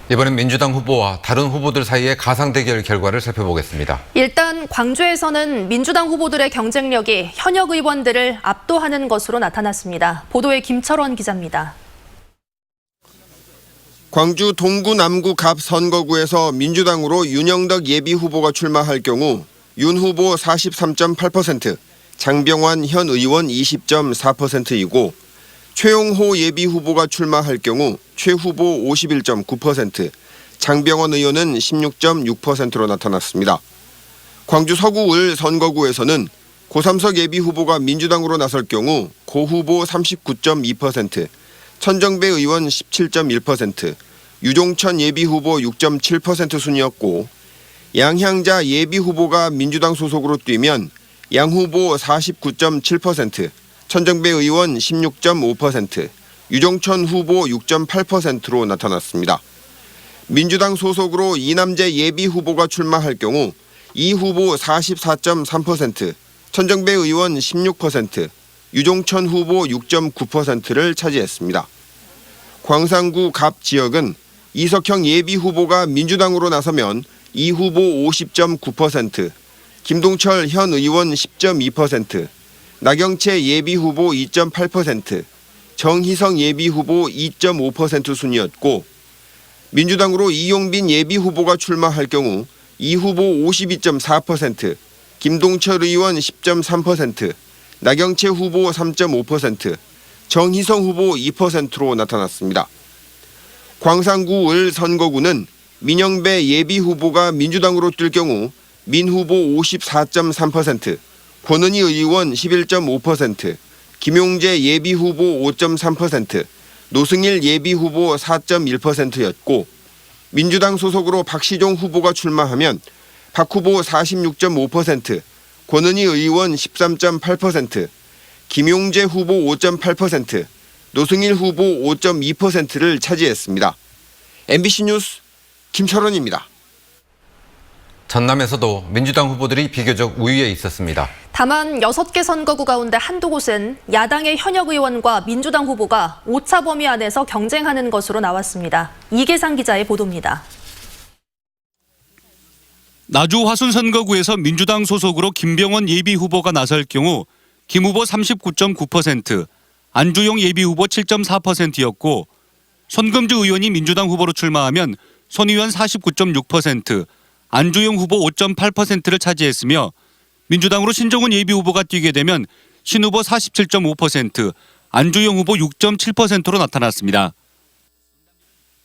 이번엔 민주당 후보와 다른 후보들 사이의 가상 대결 결과를 살펴보겠습니다. 일단 광주에서는 민주당 후보들의 경쟁력이 현역 의원들을 압도하는 것으로 나타났습니다. 보도에 김철원 기자입니다. 광주 동구 남구 갑 선거구에서 민주당으로 윤영덕 예비후보가 출마할 경우 윤 후보 43.8%, 장병완 현 의원 20.4%이고 최용호 예비후보가 출마할 경우 최 후보 51.9%, 장병원 의원은 16.6%로 나타났습니다. 광주 서구 을 선거구에서는 고삼석 예비후보가 민주당으로 나설 경우 고 후보 39.2%, 천정배 의원 17.1%, 유종천 예비후보 6.7% 순이었고 양향자 예비후보가 민주당 소속으로 뛰면 양 후보 49.7%, 천정배 의원 16.5%, 유종천 후보 6.8%로 나타났습니다. 민주당 소속으로 이남재 예비후보가 출마할 경우 이 후보 44.3%, 천정배 의원 16%, 유종천 후보 6.9%를 차지했습니다. 광산구 갑 지역은 이석형 예비후보가 민주당으로 나서면 이 후보 50.9%, 김동철 현 의원 10.2%, 나경채 예비후보 2.8%, 정희성 예비후보 2.5% 순이었고 민주당으로 이용빈 예비후보가 출마할 경우 이 후보 52.4%, 김동철 의원 10.3%, 나경채 후보 3.5%, 정희성 후보 2%로 나타났습니다. 광산구 을 선거구는 민영배 예비후보가 민주당으로 뛸 경우 민 후보 54.3%, 권은희 의원 11.5%, 김용재 예비후보 5.3%, 노승일 예비후보 4.1%였고 민주당 소속으로 박시종 후보가 출마하면 박 후보 46.5%, 권은희 의원 13.8%, 김용재 후보 5.8%, 노승일 후보 5.2%를 차지했습니다. MBC 뉴스 김철원입니다. 전남에서도 민주당 후보들이 비교적 우위에 있었습니다. 다만 6개 선거구 가운데 한두 곳은 야당의 현역 의원과 민주당 후보가 오차 범위 안에서 경쟁하는 것으로 나왔습니다. 이계상 기자의 보도입니다. 나주 화순 선거구에서 민주당 소속으로 김병원 예비후보가 나설 경우 김 후보 39.9%, 안주용 예비후보 7.4%였고 손금주 의원이 민주당 후보로 출마하면 손 의원 49.6%, 안주용 후보 5.8%를 차지했으며 민주당으로 신정훈 예비후보가 뛰게 되면 신 후보 47.5%, 안주용 후보 6.7%로 나타났습니다.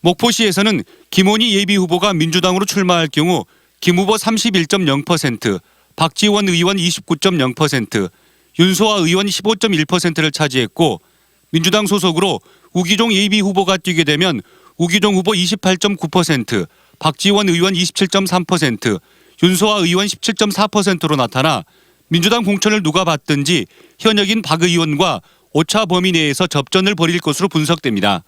목포시에서는 김원희 예비후보가 민주당으로 출마할 경우 김 후보 31.0%, 박지원 의원 29.0%, 윤소아 의원 15.1%를 차지했고 민주당 소속으로 우기종 예비후보가 뛰게 되면 우기종 후보 28.9%, 박지원 의원 27.3%, 윤소아 의원 17.4%로 나타나 민주당 공천을 누가 받든지 현역인 박 의원과 오차 범위 내에서 접전을 벌일 것으로 분석됩니다.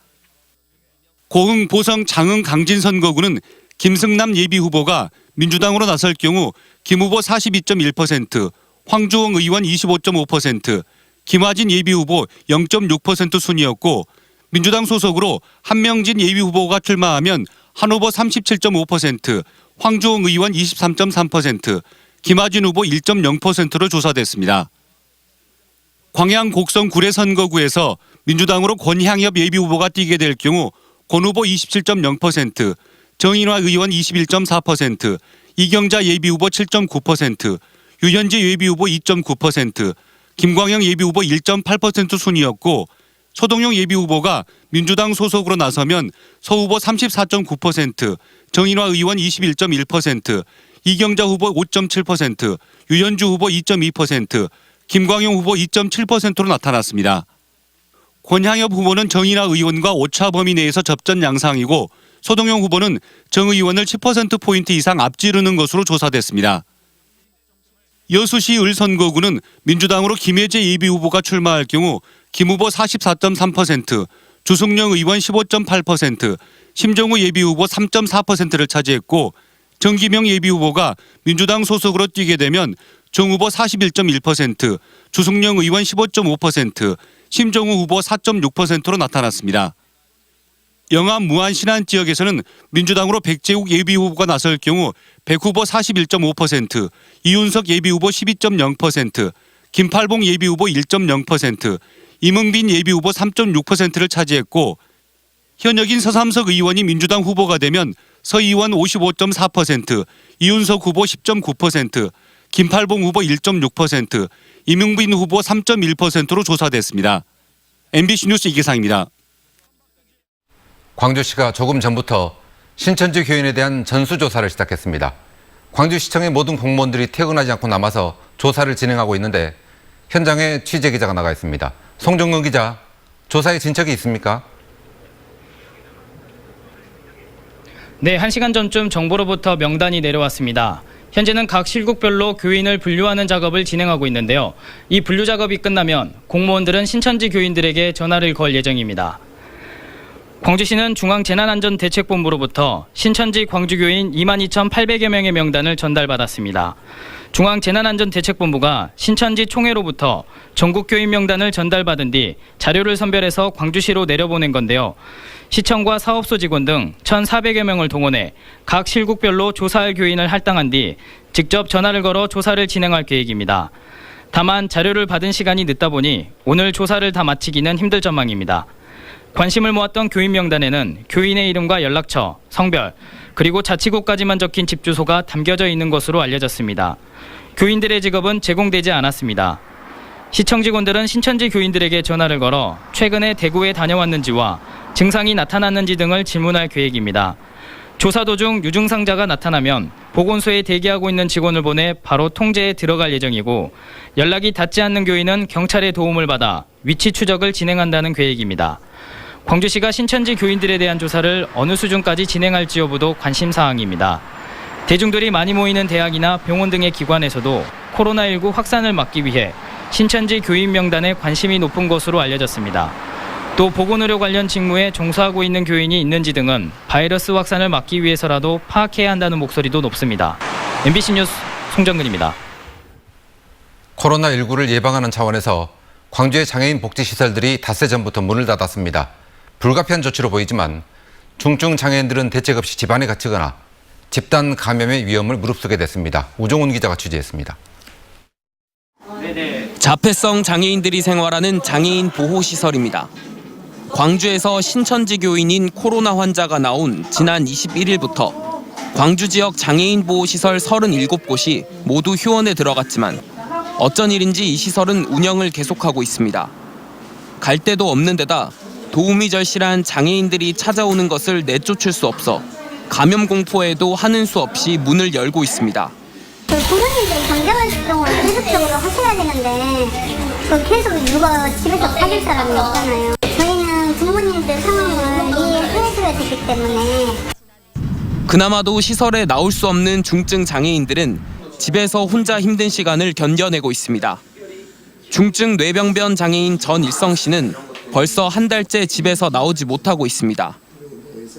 고흥, 보성, 장흥, 강진 선거구는 김승남 예비후보가 민주당으로 나설 경우 김 후보 42.1%, 황주홍 의원 25.5%, 김화진 예비후보 0.6% 순이었고 민주당 소속으로 한명진 예비후보가 출마하면 한 후보 37.5%, 황주홍 의원 23.3%, 김하진 후보 1.0%로 조사됐습니다. 광양 곡성 구례 선거구에서 민주당으로 권향엽 예비후보가 뛰게 될 경우 권 후보 27.0%, 정인화 의원 21.4%, 이경자 예비후보 7.9%, 유현지 예비후보 2.9%, 김광영 예비후보 1.8% 순이었고 소동용 예비후보가 민주당 소속으로 나서면 서 후보 34.9%, 정인화 의원 21.1%, 이경자 후보 5.7%, 유현주 후보 2.2%, 김광용 후보 2.7%로 나타났습니다. 권향엽 후보는 정인화 의원과 오차 범위 내에서 접전 양상이고 소동용 후보는 정 의원을 10%포인트 이상 앞지르는 것으로 조사됐습니다. 여수시 을 선거구는 민주당으로 김혜재 예비후보가 출마할 경우 김 후보 44.3%, 주승용 의원 15.8%, 심정우 예비후보 3.4%를 차지했고 정기명 예비후보가 민주당 소속으로 뛰게 되면 정 후보 41.1%, 주승용 의원 15.5%, 심정우 후보 4.6%로 나타났습니다. 영암 무안 신안 지역에서는 민주당으로 백재욱 예비후보가 나설 경우 백 후보 41.5%, 이윤석 예비후보 12.0%, 김팔봉 예비후보 1.0%, 이문빈 예비후보 3.6%를 차지했고 현역인 서삼석 의원이 민주당 후보가 되면 서 의원 55.4%, 이윤석 후보 10.9%, 김팔봉 후보 1.6%, 이문빈 후보 3.1%로 조사됐습니다. MBC 뉴스 이계상입니다. 광주시가 조금 전부터 신천지 교인에 대한 전수조사를 시작했습니다. 광주시청의 모든 공무원들이 퇴근하지 않고 남아서 조사를 진행하고 있는데 현장에 취재기자가 나가 있습니다. 송정근 기자, 조사에 진척이 있습니까? 네, 1시간 전쯤 정부로부터 명단이 내려왔습니다. 현재는 각 실국별로 교인을 분류하는 작업을 진행하고 있는데요. 이 분류 작업이 끝나면 공무원들은 신천지 교인들에게 전화를 걸 예정입니다. 광주시는 중앙재난안전대책본부로부터 신천지 광주교인 22,800여 명의 명단을 전달받았습니다. 중앙재난안전대책본부가 신천지 총회로부터 전국교인 명단을 전달받은 뒤 자료를 선별해서 광주시로 내려보낸 건데요. 시청과 사업소 직원 등 1,400여 명을 동원해 각 실국별로 조사할 교인을 할당한 뒤 직접 전화를 걸어 조사를 진행할 계획입니다. 다만 자료를 받은 시간이 늦다 보니 오늘 조사를 다 마치기는 힘들 전망입니다. 관심을 모았던 교인 명단에는 교인의 이름과 연락처, 성별, 그리고 자치구까지만 적힌 집 주소가 담겨져 있는 것으로 알려졌습니다. 교인들의 직업은 제공되지 않았습니다. 시청 직원들은 신천지 교인들에게 전화를 걸어 최근에 대구에 다녀왔는지와 증상이 나타났는지 등을 질문할 계획입니다. 조사 도중 유증상자가 나타나면 보건소에 대기하고 있는 직원을 보내 바로 통제에 들어갈 예정이고 연락이 닿지 않는 교인은 경찰의 도움을 받아 위치 추적을 진행한다는 계획입니다. 광주시가 신천지 교인들에 대한 조사를 어느 수준까지 진행할지 여부도 관심사항입니다. 대중들이 많이 모이는 대학이나 병원 등의 기관에서도 코로나19 확산을 막기 위해 신천지 교인 명단에 관심이 높은 것으로 알려졌습니다. 또 보건의료 관련 직무에 종사하고 있는 교인이 있는지 등은 바이러스 확산을 막기 위해서라도 파악해야 한다는 목소리도 높습니다. MBC 뉴스 송정근입니다. 코로나19를 예방하는 차원에서 광주의 장애인 복지시설들이 닷새 전부터 문을 닫았습니다. 불가피한 조치로 보이지만 중증 장애인들은 대책 없이 집안에 갇히거나 집단 감염의 위험을 무릅쓰게 됐습니다. 우종훈 기자가 취재했습니다. 자폐성 장애인들이 생활하는 장애인 보호시설입니다. 광주에서 신천지 교인인 코로나 환자가 나온 지난 21일부터 광주 지역 장애인 보호시설 37곳이 모두 휴원에 들어갔지만 어쩐 일인지 이 시설은 운영을 계속하고 있습니다. 갈 데도 없는 데다 도움이 절실한 장애인들이 찾아오는 것을 내쫓을 수 없어 감염 공포에도 하는 수 없이 문을 열고 있습니다. 부모님들이 경제활동을 계속적으로 하셔야 되는데 계속 누가 집에서 봐줄 사람이 없잖아요. 저희는 부모님들 상황을 이해해줘야 되기 때문에. 그나마도 시설에 나올 수 없는 중증 장애인들은 집에서 혼자 힘든 시간을 견뎌내고 있습니다. 중증 뇌병변 장애인 전일성 씨는 벌써 한 달째 집에서 나오지 못하고 있습니다.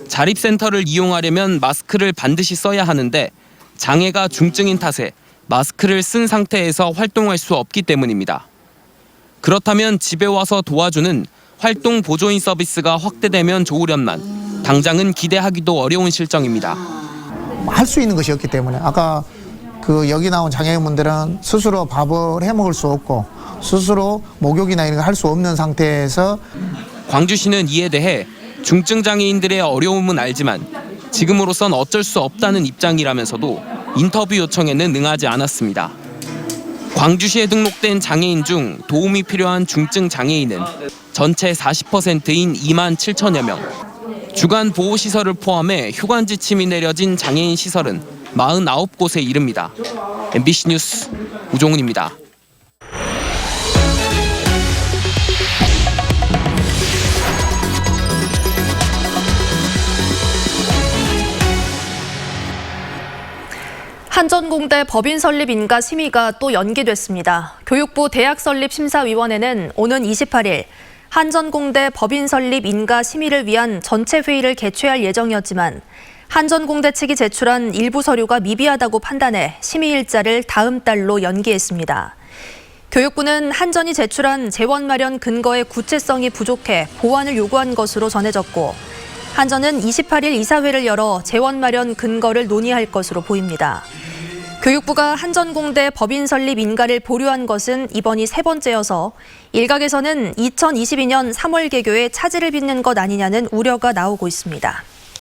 자립센터를 이용하려면 마스크를 반드시 써야 하는데 장애가 중증인 탓에 마스크를 쓴 상태에서 활동할 수 없기 때문입니다. 그렇다면 집에 와서 도와주는 활동 보조인 서비스가 확대되면 좋으련만 당장은 기대하기도 어려운 실정입니다. 할 수 있는 것이 없기 때문에 아까 여기 나온 장애인분들은 스스로 밥을 해 먹을 수 없고 스스로 목욕이나 이런 거 할 수 없는 상태에서 광주시는 이에 대해 중증 장애인들의 어려움은 알지만 지금으로선 어쩔 수 없다는 입장이라면서도 인터뷰 요청에는 응하지 않았습니다. 광주시에 등록된 장애인 중 도움이 필요한 중증 장애인은 전체 40%인 2만 7천여 명. 주간 보호시설을 포함해 휴관 지침이 내려진 장애인 시설은 49곳에 이릅니다. MBC 뉴스 우종훈입니다. 한전공대 법인 설립 인가 심의가 또 연기됐습니다. 교육부 대학 설립 심사위원회는 오는 28일 한전공대 법인 설립 인가 심의를 위한 전체 회의를 개최할 예정이었지만 한전공대 측이 제출한 일부 서류가 미비하다고 판단해 심의 일자를 다음 달로 연기했습니다. 교육부는 한전이 제출한 재원 마련 근거의 구체성이 부족해 보완을 요구한 것으로 전해졌고 한전은 28일 이사회를 열어 재원 마련 근거를 논의할 것으로 보입니다. 교육부가 한전공대 법인 설립 인가를 보류한 것은 이번이 세 번째여서 일각에서는 2022년 3월 개교에 차질을 빚는 것 아니냐는 우려가 나오고 있습니다.